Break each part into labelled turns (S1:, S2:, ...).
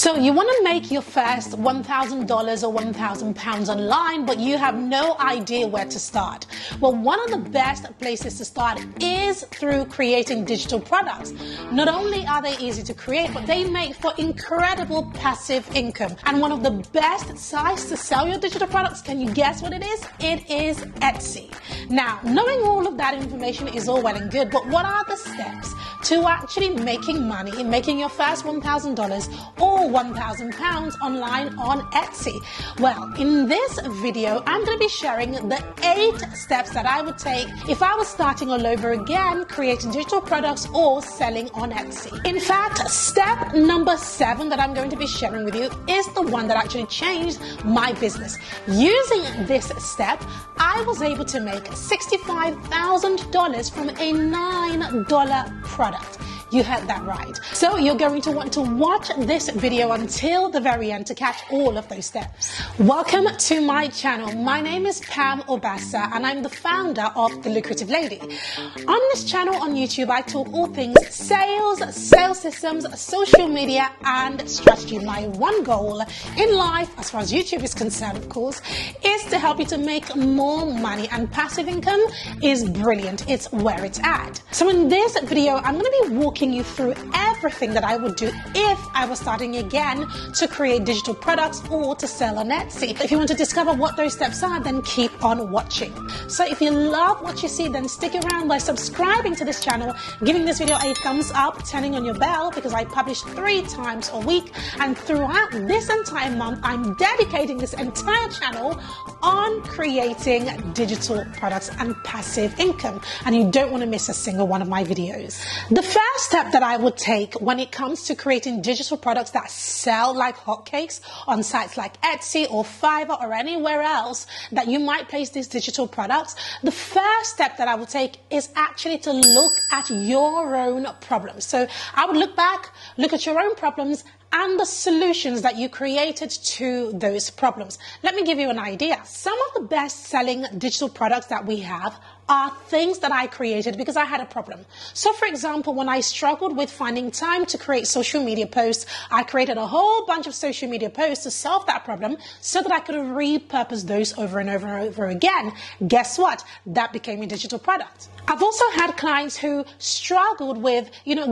S1: So you want to make your first $1,000 or £1,000 online, but you have no idea where to start. Well, one of the best places to start is through creating digital products. Not only are they easy to create, but they make for incredible passive income. And one of the best sites to sell your digital products, can you guess what it is? It is Etsy. Now, knowing all of that information is all well and good, but what are the steps to actually making money, making your first $1,000 or £1,000 online on Etsy? Well, in this video, I'm going to be sharing the 8 steps that I would take if I was starting all over again, creating digital products or selling on Etsy. In fact, step number 7 that I'm going to be sharing with you is the one that actually changed my business. Using this step, I was able to make $65,000 from a $9 product. You heard that right. So you're going to want to watch this video until the very end to catch all of those steps. Welcome to my channel. My name is Pam Obasa and I'm the founder of The Lucrative Lady. On this channel on YouTube, I talk all things sales, sales systems, social media and strategy. My one goal in life, as far as YouTube is concerned, of course, is to help you to make more money, and passive income is brilliant. It's where it's at. So in this video, I'm going to be walking you through everything that I would do if I was starting again to create digital products or to sell on Etsy. If you want to discover what those steps are, then keep on watching. So if you love what you see, then stick around by subscribing to this channel, giving this video a thumbs up, turning on your bell, because I publish 3 times a week, and throughout this entire month I'm dedicating this entire channel on creating digital products and passive income, and you don't want to miss a single one of my videos. The first step that I would take when it comes to creating digital products that sell like hotcakes on sites like Etsy or Fiverr or anywhere else that you might place these digital products, the first step that I would take is actually to look at your own problems. So I would look back, look at your own problems and the solutions that you created to those problems. Let me give you an idea. Some of the best selling digital products that we have are things that I created because I had a problem. So for example, when I struggled with finding time to create social media posts, I created a whole bunch of social media posts to solve that problem so that I could repurpose those over and over and over again. Guess what? That became a digital product. I've also had clients who struggled with,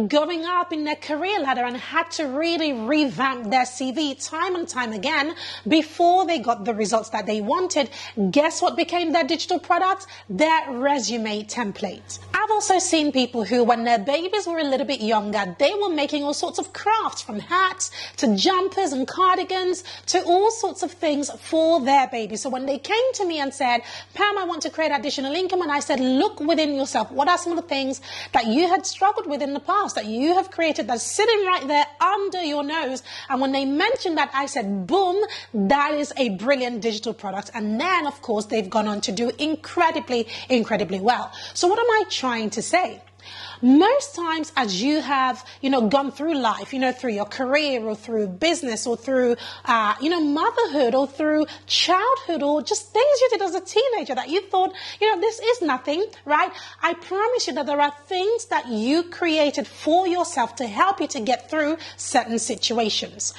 S1: going up in their career ladder and had to really revamp their CV time and time again before they got the results that they wanted. Guess what became their digital product? Their resume template. I've also seen people who, when their babies were a little bit younger, they were making all sorts of crafts, from hats to jumpers and cardigans to all sorts of things for their babies. So when they came to me and said, Pam, I want to create additional income, and I said, look within yourself. What are some of the things that you had struggled with in the past that you have created that's sitting right there under your nose? And when they mentioned that, I said, boom, that is a brilliant digital product. And then, of course, they've gone on to do incredibly well. So what am I trying to say? Most times as you have, gone through life, through your career or through business or through, motherhood or through childhood or just things you did as a teenager that you thought, this is nothing, right? I promise you that there are things that you created for yourself to help you to get through certain situations.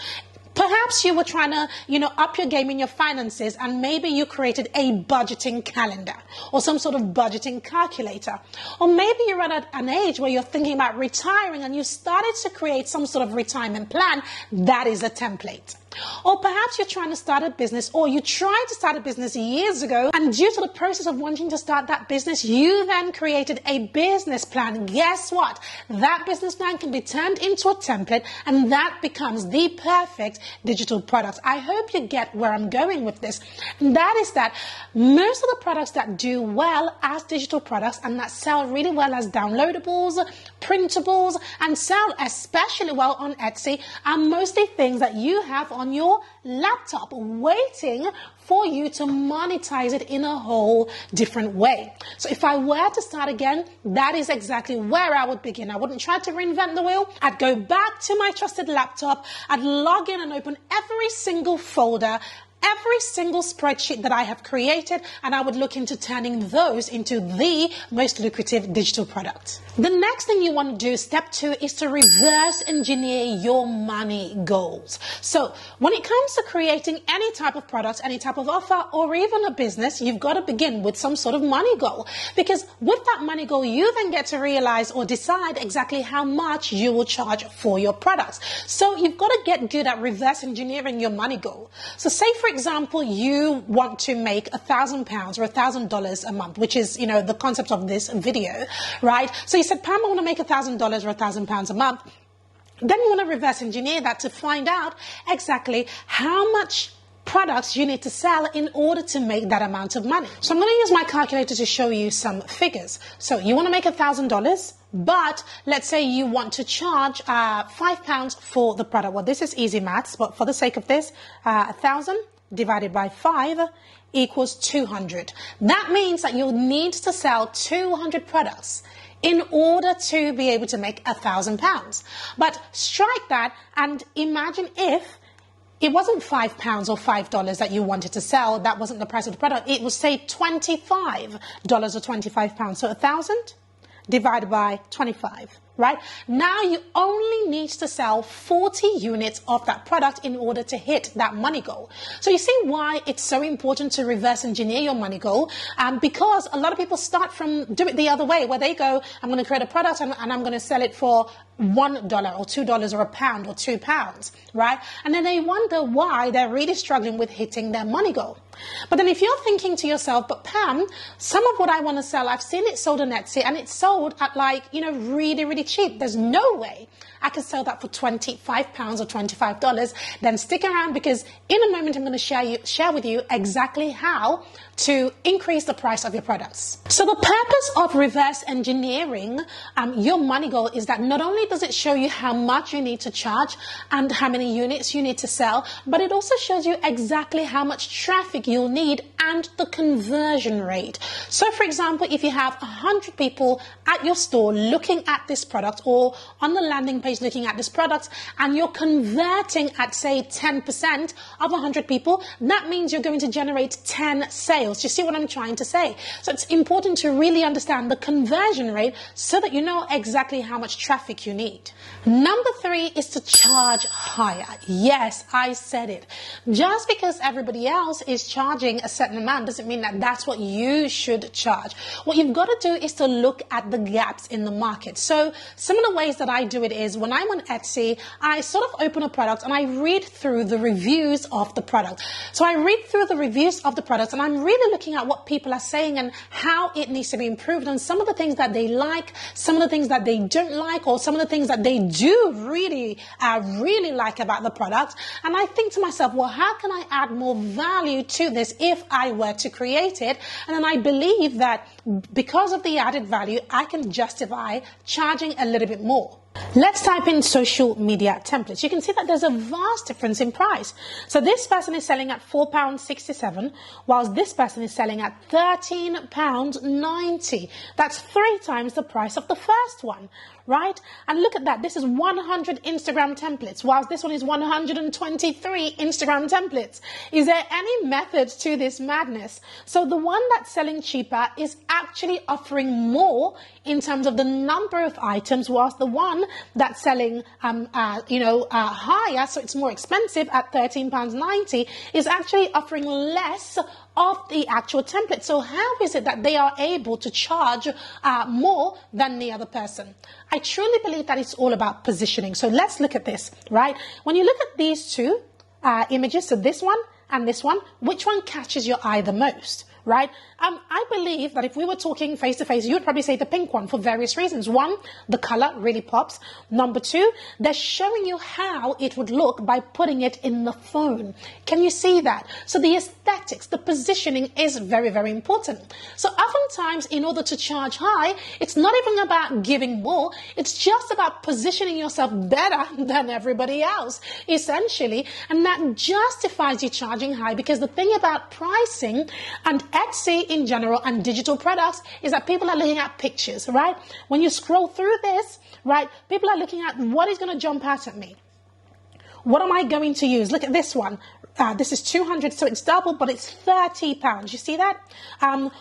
S1: Perhaps you were trying to, up your game in your finances, and maybe you created a budgeting calendar or some sort of budgeting calculator. Or maybe you're at an age where you're thinking about retiring and you started to create some sort of retirement plan. That is a template. Or perhaps you're trying to start a business, or you tried to start a business years ago, and due to the process of wanting to start that business, you then created a business plan. Guess what? That business plan can be turned into a template, and that becomes the perfect digital product. I hope you get where I'm going with this. And that is that most of the products that do well as digital products and that sell really well as downloadables, printables, and sell especially well on Etsy are mostly things that you have on your laptop waiting for you to monetize it in a whole different way. So if I were to start again, that is exactly where I would begin. I wouldn't try to reinvent the wheel. I'd go back to my trusted laptop, I'd log in and open every single folder, every single spreadsheet that I have created, and I would look into turning those into the most lucrative digital product. The next thing you want to do, step 2, is to reverse engineer your money goals. So when it comes to creating any type of product, any type of offer, or even a business, you've got to begin with some sort of money goal, because with that money goal, you then get to realize or decide exactly how much you will charge for your products. So you've got to get good at reverse engineering your money goal. So say, for example, you want to make £1,000 or $1,000 a month, which is, the concept of this video, right? So you said, Pam, I want to make $1,000 or £1,000 a month. Then you want to reverse engineer that to find out exactly how much products you need to sell in order to make that amount of money. So I'm going to use my calculator to show you some figures. So you want to make $1,000, but let's say you want to charge £5 for the product. Well, this is easy maths, but for the sake of this, 1,000 divided by 5 equals 200. That means that you'll need to sell 200 products in order to be able to make £1,000. But strike that and imagine if it wasn't £5 or $5 that you wanted to sell. That wasn't the price of the product. It was, say, $25 or £25. So 1,000 divided by 25, right? Now you only need to sell 40 units of that product in order to hit that money goal. So you see why it's so important to reverse engineer your money goal, because a lot of people do it the other way, where they go, I'm going to create a product and I'm going to sell it for $1 or $2 or £1 or £2, right? And then they wonder why they're really struggling with hitting their money goal. But then if you're thinking to yourself, but Pam, some of what I want to sell, I've seen it sold on Etsy and it's sold at really, really cheap. There's no way I can sell that for £25 or $25. Then stick around, because in a moment I'm going to share with you exactly how to increase the price of your products. So the purpose of reverse engineering your money goal is that not only does it show you how much you need to charge and how many units you need to sell, but it also shows you exactly how much traffic you'll need and the conversion rate. So for example, if you have 100 people at your store looking at this product, or on the landing page looking at this product, and you're converting at, say, 10% of 100 people, that means you're going to generate 10 sales. Do you see what I'm trying to say? So it's important to really understand the conversion rate so that you know exactly how much traffic you need. Number 3 is to charge higher. Yes, I said it. Just because everybody else is charging a certain amount doesn't mean that that's what you should charge. What you've got to do is to look at the gaps in the market. So some of the ways that I do it is, when I'm on Etsy, I sort of open a product and I read through the reviews of the product. So I read through the reviews of the product and I'm really looking at what people are saying and how it needs to be improved, and some of the things that they like, some of the things that they don't like, or some of the things that they do really like about the product. And I think to myself, well, how can I add more value to this if I were to create it? And then I believe that because of the added value, I can justify charging a little bit more. Let's type in social media templates. You can see that there's a vast difference in price. So this person is selling at £4.67, whilst this person is selling at £13.90. That's 3 times the price of the first one, right? And look at that. This is 100 Instagram templates, whilst this one is 123 Instagram templates. Is there any method to this madness? So the one that's selling cheaper is actually offering more in terms of the number of items, whilst the one that's selling higher, so it's more expensive at £13.90, is actually offering less of the actual template. So how is it that they are able to charge more than the other person? I truly believe that it's all about positioning. So let's look at this, right? When you look at these two images, so this one and this one, which one catches your eye the most? Right? I believe that if we were talking face to face, you would probably say the pink one for various reasons. 1, the color really pops. Number 2, they're showing you how it would look by putting it in the phone. Can you see that? So the aesthetics, the positioning is very, very important. So oftentimes, in order to charge high, it's not even about giving more. It's just about positioning yourself better than everybody else, essentially. And that justifies you charging high, because the thing about pricing and Etsy in general and digital products is that people are looking at pictures, right? When you scroll through this, right, people are looking at what is going to jump out at me. What am I going to use? Look at this one. This is 200, so it's double, but it's £30. You see that?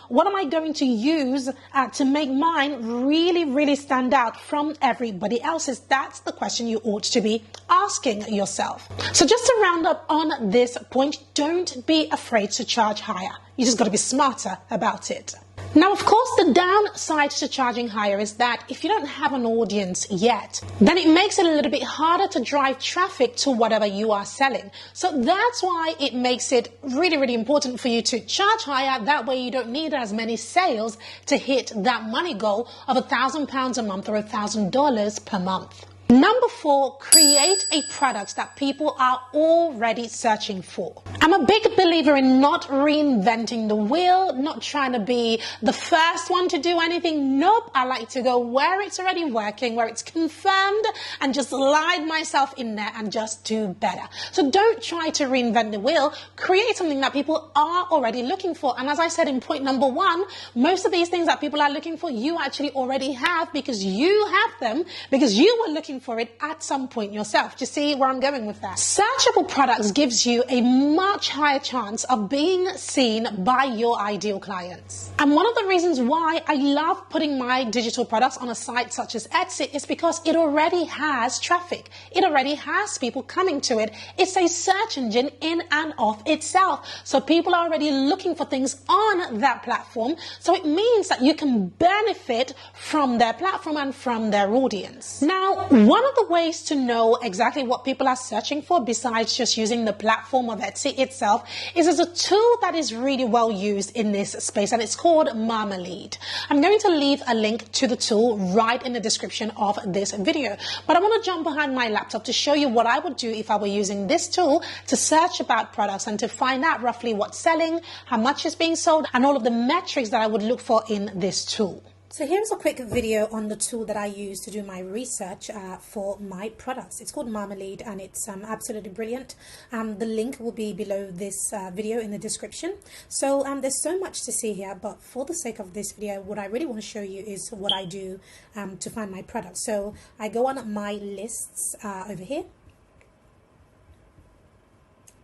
S1: What am I going to use to make mine really, really stand out from everybody else's? That's the question you ought to be asking yourself. So just to round up on this point, don't be afraid to charge higher. You just got to be smarter about it. Now, of course, the downside to charging higher is that if you don't have an audience yet, then it makes it a little bit harder to drive traffic to whatever you are selling. So that's why it makes it really, really important for you to charge higher. That way you don't need as many sales to hit that money goal of £1,000 a month or $1,000 per month. Number 4, create a product that people are already searching for. I'm a big believer in not reinventing the wheel, not trying to be the first one to do anything. Nope, I like to go where it's already working, where it's confirmed, and just slide myself in there and just do better. So don't try to reinvent the wheel. Create something that people are already looking for. And as I said in point number 1, most of these things that people are looking for, you actually already have because you have them, because you were looking for it at some point yourself. Do you see where I'm going with that? Searchable products gives you a much higher chance of being seen by your ideal clients. And one of the reasons why I love putting my digital products on a site such as Etsy is because it already has traffic. It already has people coming to it. It's a search engine in and of itself. So people are already looking for things on that platform. So it means that you can benefit from their platform and from their audience. Now, one of the ways to know exactly what people are searching for, besides just using the platform of Etsy itself, is there's a tool that is really well used in this space, and it's called Marmalade. I'm going to leave a link to the tool right in the description of this video, but I want to jump behind my laptop to show you what I would do if I were using this tool to search about products and to find out roughly what's selling, how much is being sold, and all of the metrics that I would look for in this tool. So here's a quick video on the tool that I use to do my research for my products. It's called Marmalade, and it's absolutely brilliant. The link will be below this video in the description. So there's so much to see here, but for the sake of this video, what I really want to show you is what I do to find my products. So I go on my lists over here.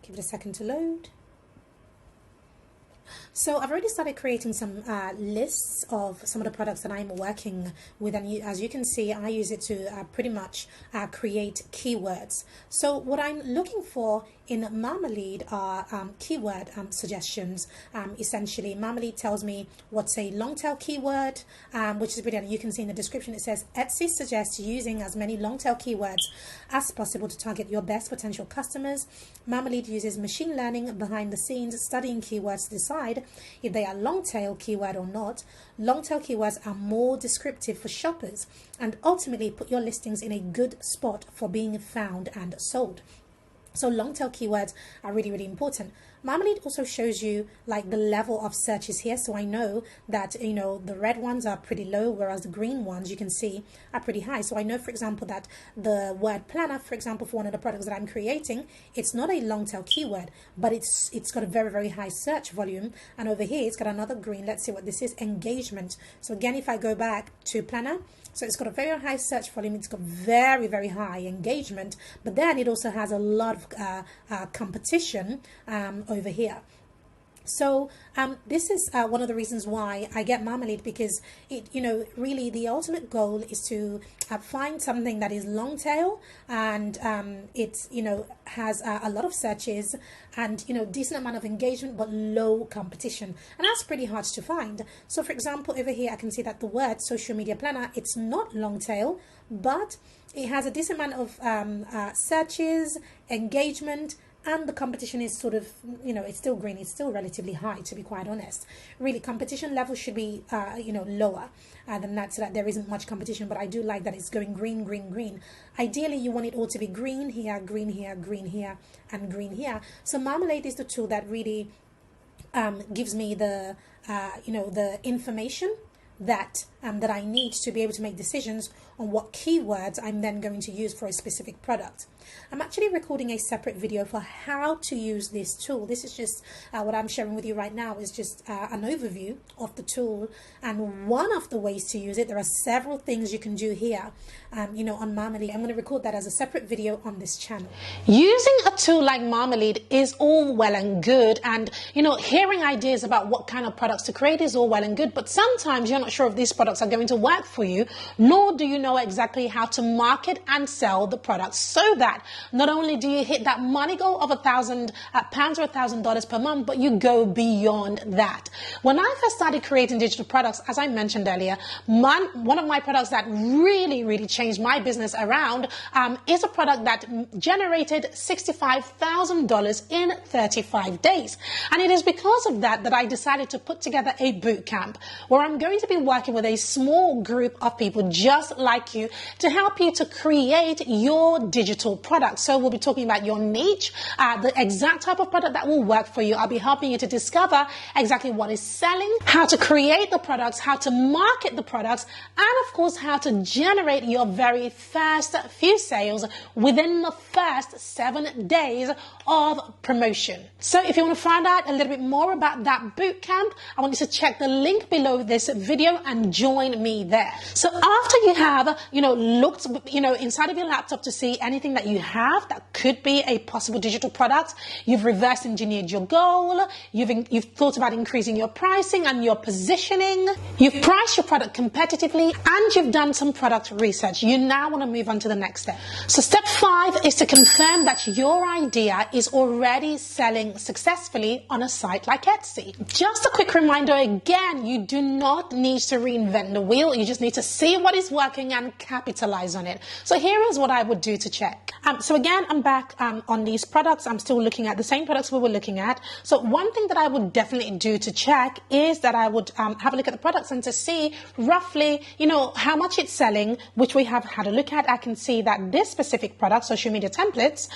S1: Give it a second to load. So I've already started creating some lists of some of the products that I'm working with, and as you can see, I use it to pretty much create keywords. So what I'm looking for in Marmalade are keyword suggestions. Essentially, Marmalade tells me what's a long tail keyword, which is brilliant. You can see in the description it says Etsy suggests using as many long tail keywords as possible to target your best potential customers. Marmalade uses machine learning behind the scenes, studying keywords to decide if they are long tail keyword or not. Long tail keywords are more descriptive for shoppers and ultimately put your listings in a good spot for being found and sold. So long tail keywords are really, really important. Marmalade also shows you like the level of searches here. So I know that, you know, the red ones are pretty low, whereas the green ones you can see are pretty high. So I know, for example, that the word planner, for example, for one of the products that I'm creating, it's not a long tail keyword, but it's got a very, very high search volume. And over here, it's got another green. Let's see what this is, engagement. So again, if I go back to planner, so it's got a very high search volume, it's got very, very high engagement, but then it also has a lot of competition over here. So this is one of the reasons why I get Marmalade, because it, you know, really the ultimate goal is to find something that is long tail and it's, you know, has a lot of searches and, you know, decent amount of engagement but low competition, and that's pretty hard to find. So for example, over here I can see that the word social media planner, it's not long tail, but it has a decent amount of searches, engagement, and the competition is sort of, you know, it's still green, it's still relatively high, to be quite honest. Really, competition level should be, you know, lower than that, so that there isn't much competition, but I do like that it's going green, green, green. Ideally, you want it all to be green here, green here, green here, and green here. So Marmalade is the tool that really gives me the, you know, the information that that I need to be able to make decisions on what keywords I'm then going to use for a specific product. I'm actually recording a separate video for how to use this tool. This is just what I'm sharing with you right now is just an overview of the tool and one of the ways to use it. There are several things you can do here, on Marmalade. I'm going to record that as a separate video on this channel. Using a tool like Marmalade is all well and good, and hearing ideas about what kind of products to create is all well and good, but sometimes you're not sure if these products are going to work for you, nor do you know exactly how to market and sell the products so that not only do you hit that money goal of £1,000 or $1,000 per month, but you go beyond that. When I first started creating digital products, as I mentioned earlier, one of my products that really changed my business around is a product that generated $65,000 in 35 days. And it is because of that I decided to put together a boot camp where I'm going to be working with a small group of people just like you to help you to create your digital product. So we'll be talking about your niche, the exact type of product that will work for you. I'll be helping you to discover exactly what is selling, how to create the products, how to market the products, and of course, how to generate your very first few sales within the first 7 days of promotion. So if you want to find out a little bit more about that boot camp, I want you to check the link below this video and join me there. So after you have, looked, inside of your laptop to see anything that you have that could be a possible digital product, you've reverse engineered your goal, you've thought about increasing your pricing and your positioning, you've priced your product competitively, and you've done some product research. You now want to move on to the next step. So step 5 is to confirm that your idea is already selling successfully on a site like Etsy. Just a quick reminder again, you do not need to reinvent the wheel. You just need to see what is working and capitalize on it. So here is what I would do to check. So again, I'm back on these products. I'm still looking at the same products we were looking at. So one thing that I would definitely do to check is that I would have a look at the products and to see roughly, how much it's selling, which we have had a look at. I can see that this specific product, social media templates,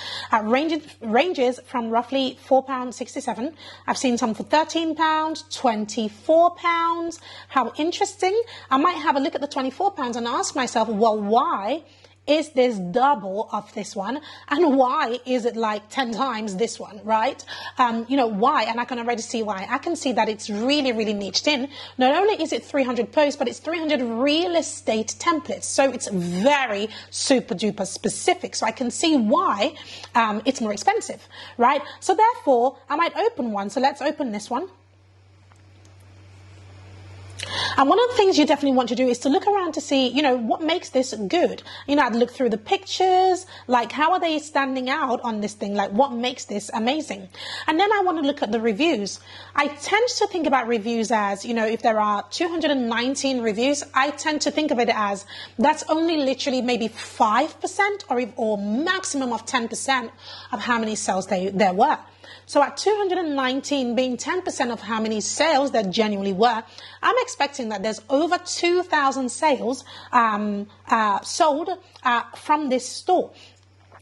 S1: ranges from roughly £4.67. I've seen some for £13, £24. How interesting. I might have a look at the £24 and ask myself, well, why is this double of this one, and why is it like 10 times this one, right? Why? And I can already see why. I can see that it's really niched in. Not only is it 300 posts, but it's 300 real estate templates. So it's very super duper specific. So I can see why it's more expensive, right? So therefore, I might open one. So let's open this one. And one of the things you definitely want to do is to look around to see, what makes this good. I'd look through the pictures, like how are they standing out on this thing? Like what makes this amazing? And then I want to look at the reviews. I tend to think about reviews as, if there are 219 reviews, I tend to think of it as that's only literally maybe 5% or maximum of 10% of how many sales there were. So at 219 being 10% of how many sales there genuinely were, I'm expecting that there's over 2,000 sales sold from this store.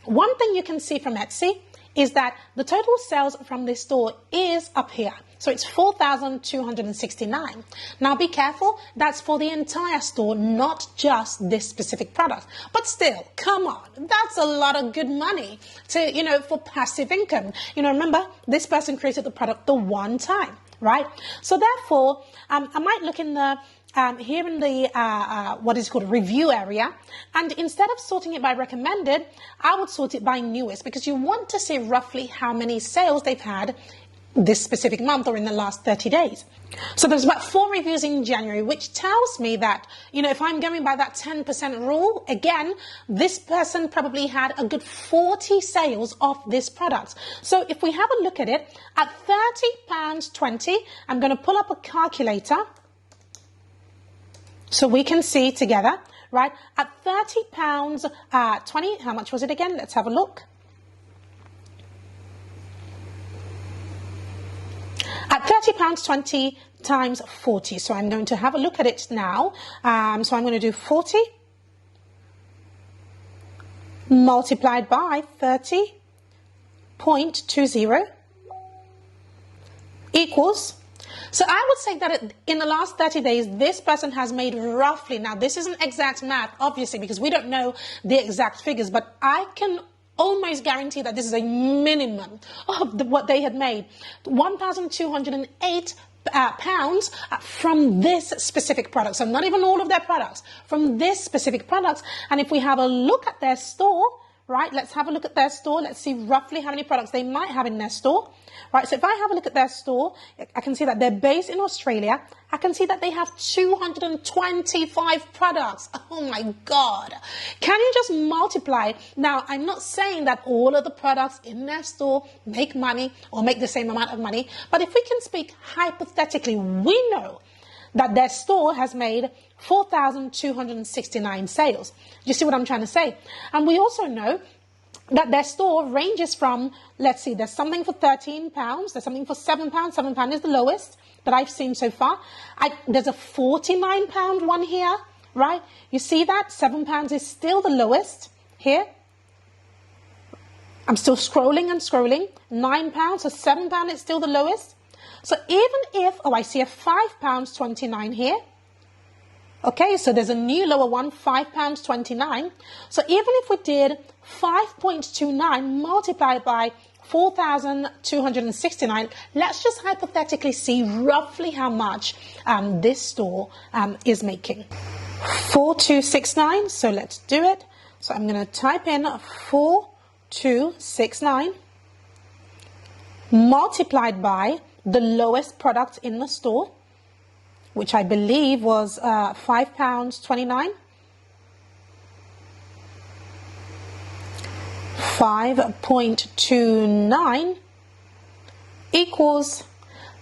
S1: One thing you can see from Etsy is that the total sales from this store is up here. So it's 4,269. Now be careful, that's for the entire store, not just this specific product. But still, come on, that's a lot of good money to, for passive income. Remember, this person created the product the one time, right? So therefore, I might look in the here in the what is called review area, and instead of sorting it by recommended, I would sort it by newest, because you want to see roughly how many sales they've had this specific month or in the last 30 days. So there's about 4 reviews in January, which tells me that, if I'm going by that 10% rule, again, this person probably had a good 40 sales of this product. So if we have a look at it, at £30.20, I'm going to pull up a calculator so we can see together, right? At £30.20, how much was it again? Let's have a look. At £30.20 times 40. So I'm going to have a look at it now. So I'm going to do 40 multiplied by 30.20 equals So I would say that in the last 30 days, this person has made roughly, now this isn't exact math, obviously, because we don't know the exact figures, but I can almost guarantee that this is a minimum of what they had made. 1,208 pounds from this specific product. So not even all of their products, from this specific product. And if we have a look at their store, right, let's have a look at their store. Let's see roughly how many products they might have in their store. Right, so if I have a look at their store, I can see that they're based in Australia. I can see that they have 225 products. Oh my God. Can you just multiply? Now, I'm not saying that all of the products in their store make money or make the same amount of money, but if we can speak hypothetically, we know that their store has made 4,269 sales. You see what I'm trying to say? And we also know that their store ranges from, let's see, there's something for £13, there's something for £7, £7 is the lowest that I've seen so far. There's a £49 one here, right? You see that? £7 is still the lowest here. I'm still scrolling and scrolling. £9, so £7 is still the lowest. So even if, oh, I see a £5.29 here. Okay, so there's a new lower one, £5.29. So even if we did 5.29 multiplied by 4,269, let's just hypothetically see roughly how much this store is making. 4,269, so let's do it. So I'm going to type in 4,269 multiplied by the lowest product in the store, which I believe was £5.29. 5.29 equals,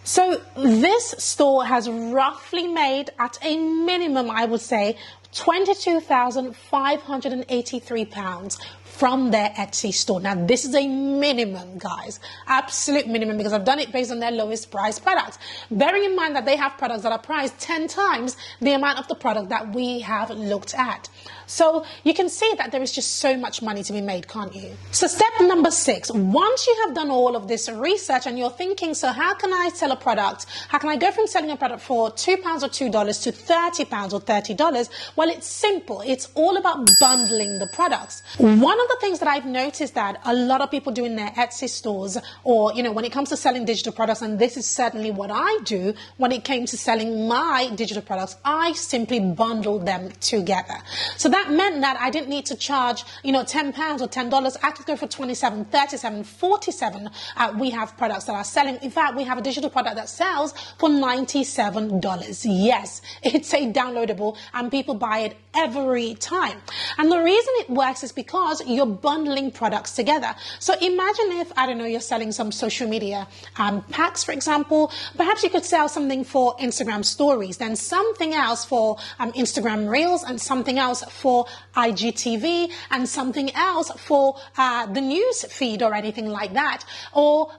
S1: so this store has roughly made, at a minimum, I would say, £22,583 from their Etsy store. Now, this is a minimum, guys, absolute minimum, because I've done it based on their lowest price products. Bearing in mind that they have products that are priced 10 times the amount of the product that we have looked at. So you can see that there is just so much money to be made, can't you? So step number 6, once you have done all of this research and you're thinking, so how can I sell a product? How can I go from selling a product for £2 or $2 to £30 or $30? Well, it's simple. It's all about bundling the products. One of the things that I've noticed that a lot of people do in their Etsy stores, or, you know, when it comes to selling digital products, and this is certainly what I do when it came to selling my digital products, I simply bundle them together. So that meant that I didn't need to charge, you know, £10 or $10. I could go for 27, 37, 47. We have products that are selling. In fact, we have a digital product that sells for $97. Yes, it's a downloadable and people buy it every time. And the reason it works is because you're bundling products together. So imagine if, I don't know, you're selling some social media packs, for example. Perhaps you could sell something for Instagram stories, then something else for Instagram Reels, and something else for IGTV, and something else for the news feed or anything like that, or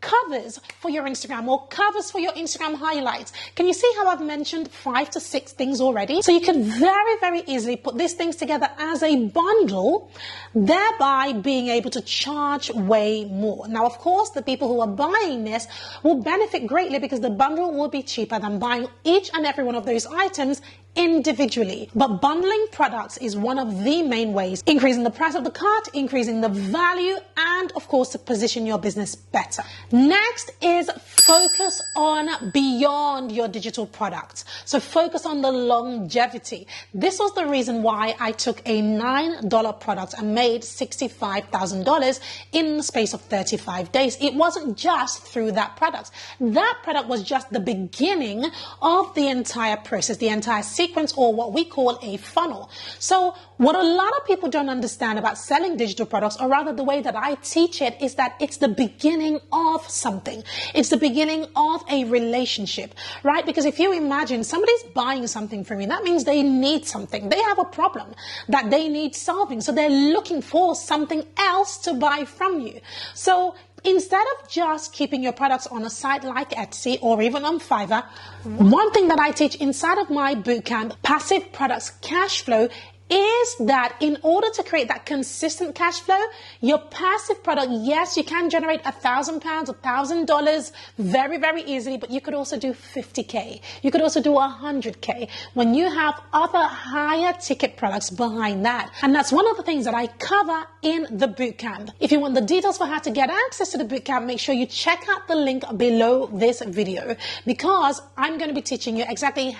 S1: covers for your Instagram, or covers for your Instagram highlights. Can you see how I've mentioned 5 to 6 things already? So you can very, very easily put these things together as a bundle, thereby being able to charge way more. Now, of course, the people who are buying this will benefit greatly, because the bundle will be cheaper than buying each and every one of those items individually. But bundling products is one of the main ways, increasing the price of the cart, increasing the value, and of course to position your business better. Next is focus on beyond your digital products. So focus on the longevity. This was the reason why I took a $9 product and made $65,000 in the space of 35 days. It wasn't just through that product. That product was just the beginning of the entire process, the entire sequence, or what we call a funnel. So what a lot of people don't understand about selling digital products, or rather the way that I teach it, is that it's the beginning of something. It's the beginning of a relationship, right? Because if you imagine somebody's buying something from you, that means they need something. They have a problem that they need solving. So they're looking for something else to buy from you. So instead of just keeping your products on a site like Etsy or even on Fiverr, one thing that I teach inside of my bootcamp, Passive Products Cash Flow, is that in order to create that consistent cash flow, your passive product, yes, you can generate £1,000, $1,000 very, very easily, but you could also do 50K. You could also do 100K when you have other higher ticket products behind that. And that's one of the things that I cover in the bootcamp. If you want the details for how to get access to the bootcamp, make sure you check out the link below this video, because I'm going to be teaching you exactly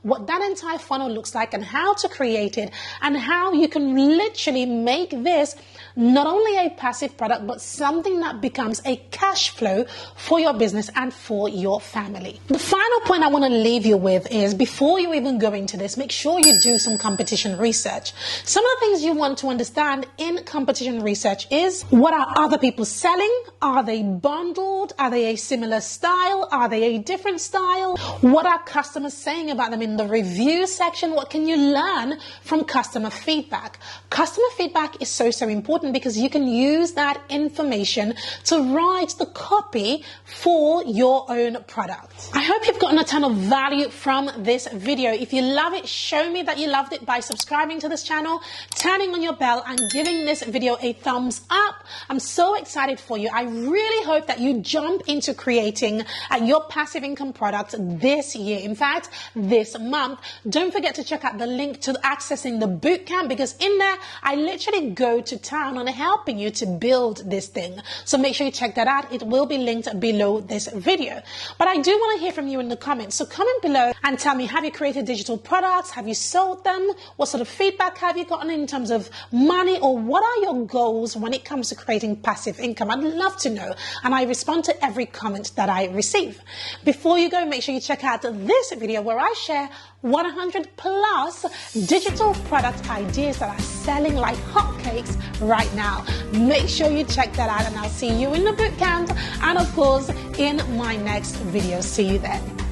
S1: what that entire funnel looks like and how to create it, and how you can literally make this not only a passive product, but something that becomes a cash flow for your business and for your family. The final point I want to leave you with is, before you even go into this, make sure you do some competition research. Some of the things you want to understand in competition research is, what are other people selling? Are they bundled? Are they a similar style? Are they a different style? What are customers saying about them in the review section? What can you learn from customer feedback? Customer feedback is so important, because you can use that information to write the copy for your own product. I hope you've gotten a ton of value from this video. If you love it, show me that you loved it by subscribing to this channel, turning on your bell, and giving this video a thumbs up. I'm so excited for you. I really hope that you jump into creating your passive income product this year. In fact, this month. Don't forget to check out the link to accessing the bootcamp, because in there I literally go to town on helping you to build this thing. So make sure you check that out. It will be linked below this video. But I do want to hear from you in the comments. So comment below and tell me, have you created digital products? Have you sold them? What sort of feedback have you gotten in terms of money? Or what are your goals when it comes to creating passive income? I'd love to know. And I respond to every comment that I receive. Before you go, make sure you check out this video where I share 100 plus digital product ideas that are selling like hotcakes right now. Make sure you check that out, and I'll see you in the bootcamp and of course in my next video. See you then.